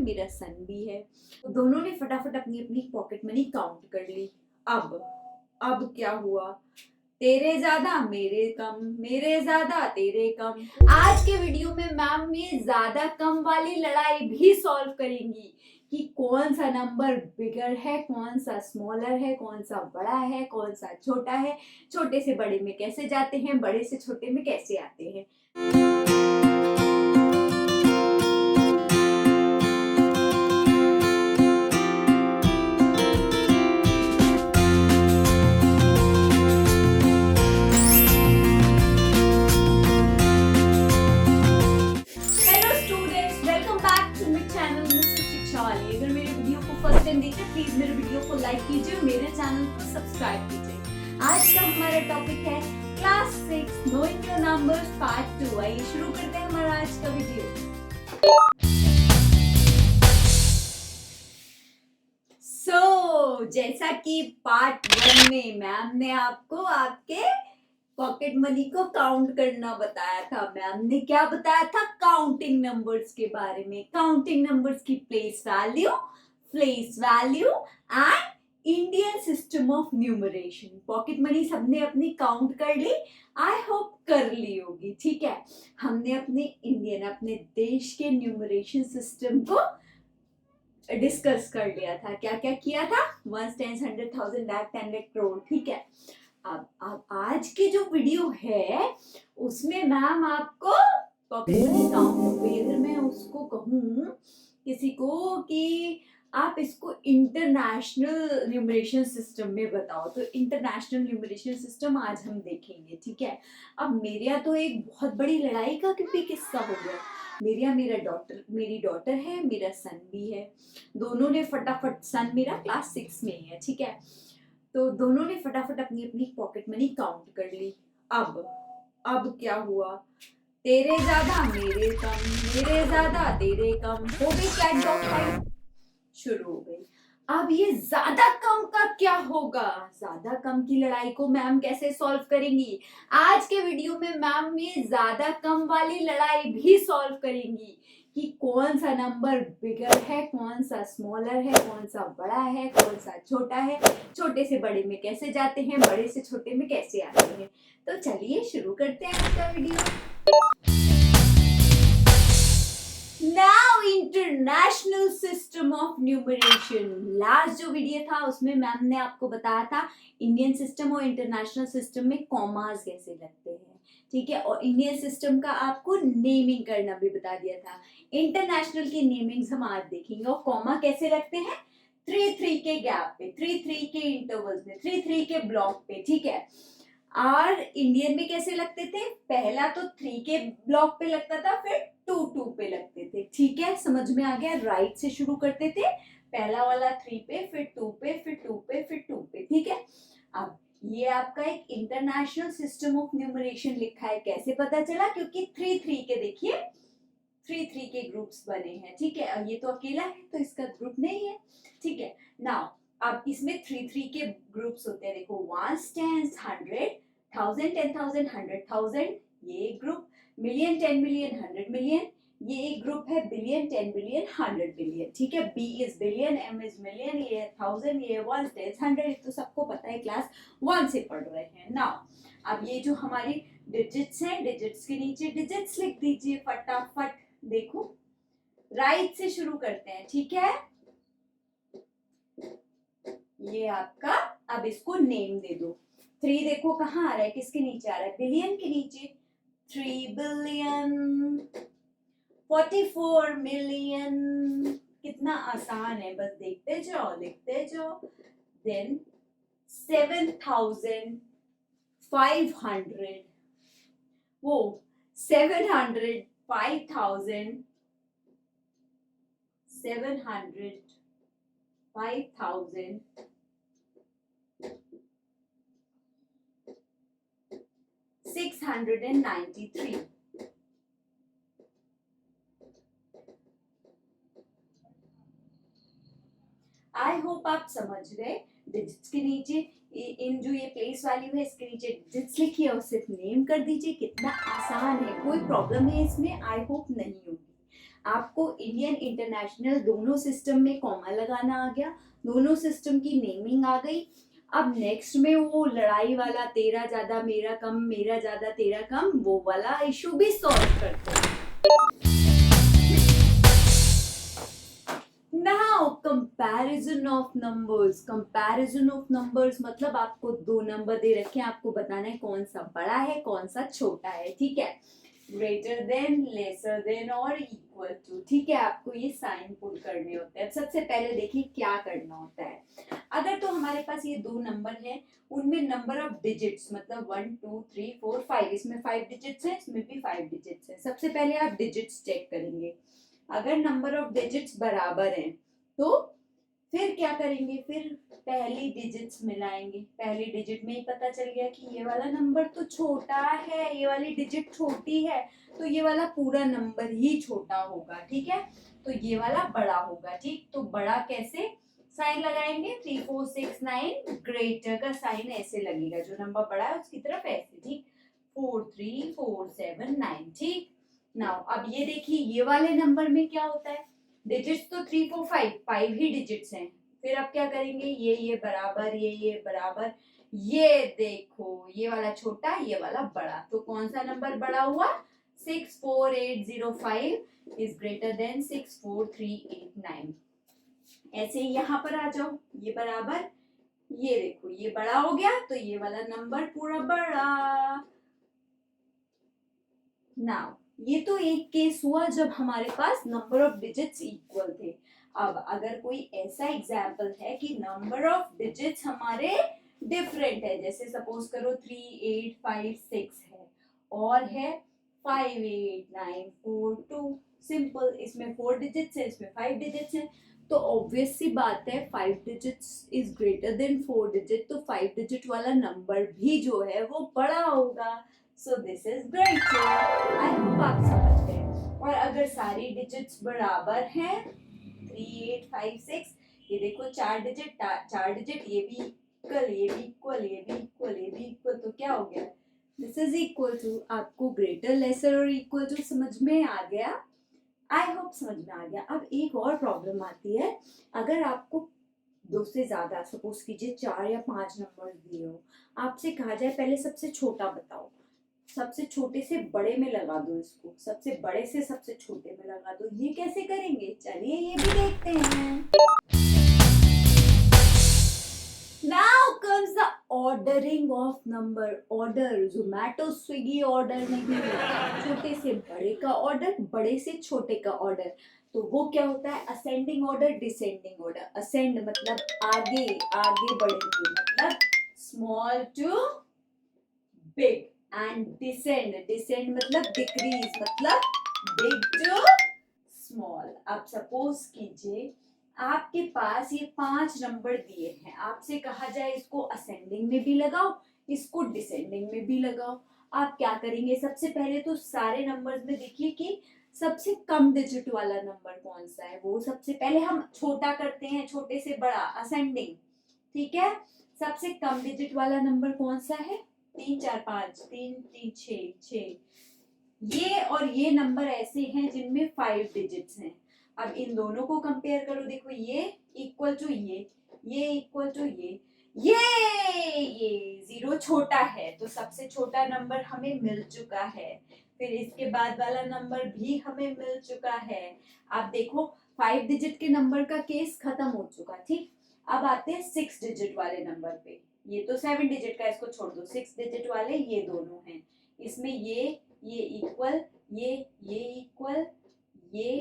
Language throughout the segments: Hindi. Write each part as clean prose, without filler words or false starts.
मेरा सन भी है। तो दोनों ने फटाफट अपनी अपनी पॉकेट मनी काउंट कर ली। अब क्या हुआ? तेरे ज्यादा मेरे कम, मेरे ज्यादा तेरे कम। आज के वीडियो में मैम ये ज्यादा कम वाली लड़ाई भी सॉल्व करेंगी कि कौन सा नंबर बिगर है, कौन सा स्मॉलर है, कौन सा बड़ा है, कौन सा छोटा है, छोटे से बड़े में कैसे जाते हैं, बड़े से छोटे में कैसे आते हैं। फर्स्ट टाइम देखें प्लीज मेरे वीडियो को लाइक कीजिए, मेरे चैनल को सब्सक्राइब कीजिए। आज का हमारा टॉपिक है class 6 knowing your numbers part 2। आइए शुरू करते हैं हमारा आज का वीडियो। जैसा कि पार्ट 1 में मैम ने आपको आपके पॉकेट मनी को काउंट करना बताया था। मैम ने क्या बताया था? काउंटिंग नंबर्स के बारे में, काउंटिंग नंबर्स की place value and Indian system of numeration. Pocket money सबने अपनी काउंट कर ली, आई होप कर ली होगी। ठीक है, हमने अपने देश के न्यूमरेशन सिस्टम को डिस्कस कर लिया था। क्या क्या किया था? 1 10 100 1000 lakh 10 lakh crore। ठीक है, अब आज की जो वीडियो है उसमें मैम आपको पॉकेट मनी काउंट पे, अगर मैं उसको कहूँ किसी को कि आप इसको इंटरनेशनल न्यूमरेशन सिस्टम में बताओ, तो इंटरनेशनल न्यूमरेशन सिस्टम आज हम देखेंगे। ठीक है, अब मेरे यहाँ तो एक बहुत बड़ी लड़ाई का क्योंकि किस्सा हो गया। मेरी डॉटर है, मेरा सन भी है। दोनों ने फटाफट, सन मेरा क्लास 6 में है। ठीक है, तो दोनों ने फटाफट अपनी अपनी पॉकेट मनी काउंट कर ली। अब क्या हुआ? तेरे ज्यादा मेरे कम, मेरे ज्यादा तेरे कम। हो गई कैट डॉग फाइट, शुरू हो गई। अब ये ज्यादा कम का क्या होगा? ज्यादा कम की लड़ाई को मैम कैसे सॉल्व करेंगी? आज के वीडियो में मैम ये ज्यादा कम वाली लड़ाई भी सॉल्व करेंगी कि कौन सा नंबर बिगर है, कौन सा स्मॉलर है, कौन सा बड़ा है, कौन सा छोटा है, छोटे से बड़े में कैसे जाते हैं, बड़े से छोटे में कैसे आते हैं। तो चलिए शुरू करते हैं आज का video. Now international system of numeration. Last जो वीडियो था उसमें मैम ने आपको बताया था इंडियन सिस्टम और इंटरनेशनल सिस्टम में कॉमास कैसे लगते हैं। ठीक है, और इंडियन सिस्टम का आपको नेमिंग करना भी बता दिया था। इंटरनेशनल की नेमिंग्स हम आज देखेंगे। और कॉमा कैसे लगते हैं? 3 के गैप पे, 3 के इंटरवल्स में, 3 के ब्लॉक पे। ठीक है, और इंडियन में कैसे लगते थे? पहला तो 3 के ब्लॉक पे लगता था, फिर 2 पे लगते थे। ठीक है, समझ में आ गया? राइट से शुरू करते थे, पहला वाला 3 पे, फिर 2 पे, फिर 2 पे, फिर 2 पे। ठीक है, अब ये आपका एक इंटरनेशनल सिस्टम ऑफ न्यूमरेशन लिखा है। कैसे पता चला? क्योंकि 3 के देखिए 3 के ग्रुप्स बने हैं। ठीक है, और ये तो अकेला है तो इसका ग्रुप नहीं है। ठीक है, नाउ अब इसमें 3 के ग्रुप्स होते हैं। देखो 1 10 100 1000 10,000 100,000, ये एक ग्रुप। मिलियन 10 मिलियन 100 मिलियन, ये एक ग्रुप है। Billion 10 billion 100 billion. ठीक है, B is billion, M is million, ये 1000, ये 1 10 100, तो सबको पता है, क्लास 1 से पढ़ रहे हैं। नाउ अब ये जो हमारी डिजिट्स हैं, डिजिट्स के नीचे डिजिट्स लिख दीजिए फटाफट। देखो राइट से शुरू करते हैं। ठीक है, ये आपका, अब इसको नेम दे दो। 3 देखो कहाँ आ रहा है, किसके नीचे आ रहा है? बिलियन के नीचे। 3 बिलियन 44 मिलियन। कितना आसान है, बस देखते जाओ लिखते जाओ। देन 7,500, वो 700 5,000 700 5,000 693। आई होप आप समझ गए। डिजिट्स के नीचे इन जो ये प्लेस वैल्यू है इसके नीचे डिजिट्स लिखिए और सिर्फ नेम कर दीजिए। कितना आसान है, कोई प्रॉब्लम है इसमें? आई होप नहीं होगी। आपको इंडियन इंटरनेशनल दोनों सिस्टम में कॉमा लगाना आ गया, दोनों सिस्टम की नेमिंग आ गई। अब नेक्स्ट में वो लड़ाई वाला तेरा ज्यादा मेरा कम, मेरा ज्यादा तेरा कम, वो वाला इशू भी सॉल्व करते हैं। Now comparison of numbers. Comparison of numbers मतलब आपको दो नंबर दे रखे हैं, आपको बताना है कौन सा बड़ा है कौन सा छोटा है, ठीक है। ग्रेटर देन, लेसर देन और इक्वल टू, ठीक है। आपको ये साइन पुट करने होते हैं। सबसे पहले देखिए क्या करना होता है। अगर तो हमारे पास ये दो नंबर है, उनमें नंबर ऑफ डिजिट्स मतलब 1 2 3 4 5, इसमें 5 डिजिट्स है, इसमें भी 5 डिजिट्स है। सबसे पहले आप डिजिट्स चेक करेंगे। अगर नंबर ऑफ डिजिट्स बराबर हैं तो फिर क्या करेंगे, फिर पहली डिजिट्स मिलाएंगे। पहली डिजिट में ही पता चल गया कि ये वाला नंबर तो छोटा है, ये वाली डिजिट छोटी है, तो ये वाला पूरा नंबर ही छोटा होगा, ठीक है। तो ये वाला बड़ा होगा, ठीक। तो बड़ा कैसे साइन लगाएंगे, 3 4 6 9, ग्रेटर का साइन ऐसे लगेगा, जो नंबर बड़ा है उसकी तरफ ऐसे, ठीक। 4 3 4 7 9, ठीक। नाउ अब ये देखिए ये वाले नंबर में क्या होता है, डिजिट्स तो 3 4 5 5 ही डिजिट्स हैं। फिर आप क्या करेंगे, ये बराबर, ये बराबर, ये देखो ये वाला छोटा ये वाला बड़ा, तो कौन सा नंबर बड़ा हुआ, 64805 इज ग्रेटर देन 64389। ऐसे ही यहाँ पर आ जाओ, ये बराबर, ये देखो ये बड़ा हो गया, तो ये वाला नंबर पूरा बड़ा। नाउ ये तो एक केस हुआ जब हमारे पास नंबर ऑफ डिजिट्स इक्वल थे। अब अगर कोई ऐसा एग्जाम्पल है कि नंबर ऑफ डिजिट्स हमारे डिफरेंट है, जैसे सपोज करो 3 8 5 6 है और है 5 8 9 4 2, सिंपल। इसमें 4 डिजिट्स है, इसमें 5 डिजिट्स है, तो ऑब्वियस सी बात है 5 digits is greater than 4 digit, तो 5 डिजिट वाला नंबर भी जो है वो बड़ा होगा। So this is greater. I hope आप समझ गए। और अगर सारी डिजिट्स बराबर हैं 3 8 5 6, ये देखो चार डिजिट, ये भी इक्वल, ये भी इक्वल, ये भी इक्वल, ये भी इक्वल, तो क्या हो गया, दिस इज इक्वल टू। आपको ग्रेटर, लेसर और इक्वल टू समझ में आ गया। आई होप समझ में आ गया। अब एक और प्रॉब्लम आती है, अगर आपको दो से ज्यादा, सपोज कीजिए 4 या 5 नंबर दिए हो, आपसे कहा जाए पहले सबसे छोटा बताओ, सबसे छोटे से बड़े में लगा दो इसको, सबसे बड़े से सबसे छोटे में लगा दो, ये कैसे करेंगे, चलिए ये भी देखते हैं। Now comes the ordering of number. Order, Zomato Swiggy order नहीं, छोटे से बड़े का ऑर्डर, बड़े से छोटे का ऑर्डर। तो वो क्या होता है, ascending order, descending order. Ascend मतलब आगे आगे बढ़ेंगे, मतलब small to big, and descend मतलब डिक्रीज, मतलब बिग टू स्मॉल। अब सपोज कीजिए आपके पास ये 5 नंबर दिए हैं, आपसे कहा जाए इसको असेंडिंग में भी लगाओ, इसको डिसेंडिंग में भी लगाओ। आप क्या करेंगे, सबसे पहले तो सारे नंबर्स में देखिए कि सबसे कम डिजिट वाला नंबर कौन सा है, वो सबसे पहले हम छोटा करते हैं, छोटे से बड़ा, असेंडिंग, ठीक है। सबसे कम डिजिट वाला नंबर कौन सा है, 3 4 5, 3 3 6 ये और ये नंबर ऐसे हैं जिनमें 5 डिजिट्स हैं। अब इन दोनों को कंपेयर करो, देखो ये इक्वल टू ये इक्वल टू ये 0 छोटा है, तो सबसे छोटा नंबर हमें मिल चुका है। फिर इसके बाद वाला नंबर भी हमें मिल चुका है। आप देखो 5 डिजिट के नंबर का केस खत्म हो चुका, ठीक। अब आते हैं 6 डिजिट वाले नंबर पे। ये तो 7 डिजिट का, इसको छोड़ दो, 6 डिजिट वाले ये दोनों हैं। इसमें ये इक्वल, ये इक्वल, ये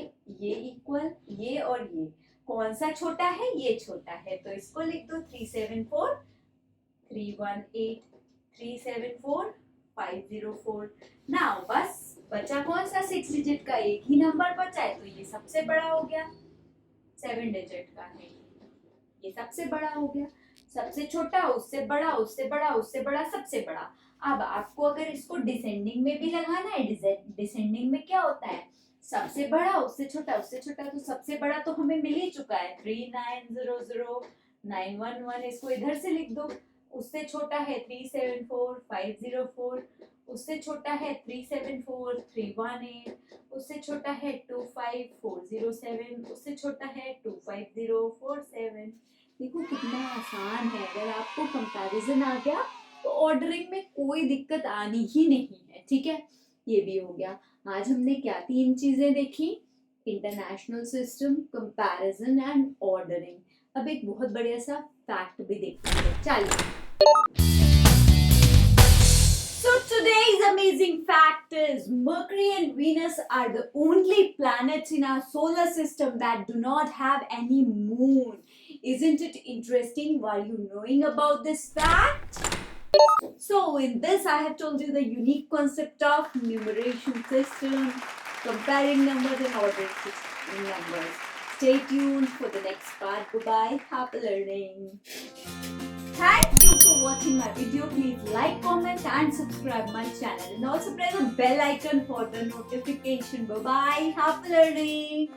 इक्वल, ये और ये, कौन सा छोटा है, ये छोटा है, तो इसको लिख दो 374 318 374 504। नाउ बस बचा कौन सा, 6 डिजिट का एक ही नंबर बचा है, तो ये सबसे बड़ा हो गया। 7 डिजिट का है, ये सबसे बड़ा हो गया। सबसे छोटा, उससे बड़ा, उससे बड़ा, उससे बड़ा, सबसे बड़ा। अब आपको अगर इसको डिसेंडिंग में भी लगाना है, डिसेंडिंग में क्या होता है, सबसे बड़ा, उससे छोटा, उससे छोटा, तो सबसे बड़ा तो हमें मिल ही चुका है 3900 911, इसको इधर से लिख दो। उससे छोटा है 374 504 उससे छोटा है 374,318, उससे छोटा है 25,407, उससे छोटा है 250,47। देखो कितना आसान है, अगर आपको कंपैरिजन आ गया तो ऑर्डरिंग में कोई दिक्कत आनी ही नहीं है, ठीक है। ये भी हो गया। आज हमने क्या 3 चीजें देखी, international system, comparison and ordering. अब एक बहुत बढ़िया सा फैक्ट भी देखते हैं, चलिए। So today's amazing fact is Mercury and Venus are the only planets in our solar system that do not have any moon. Isn't it interesting? Were you knowing about this fact? So in this I have told you the unique concept of numeration system, comparing numbers and ordering numbers. Stay tuned for the next part. Bye-bye. Happy learning. Thank you for watching my video. Please like, comment and subscribe my channel, and also press the bell icon for the notification. Bye bye. Happy learning.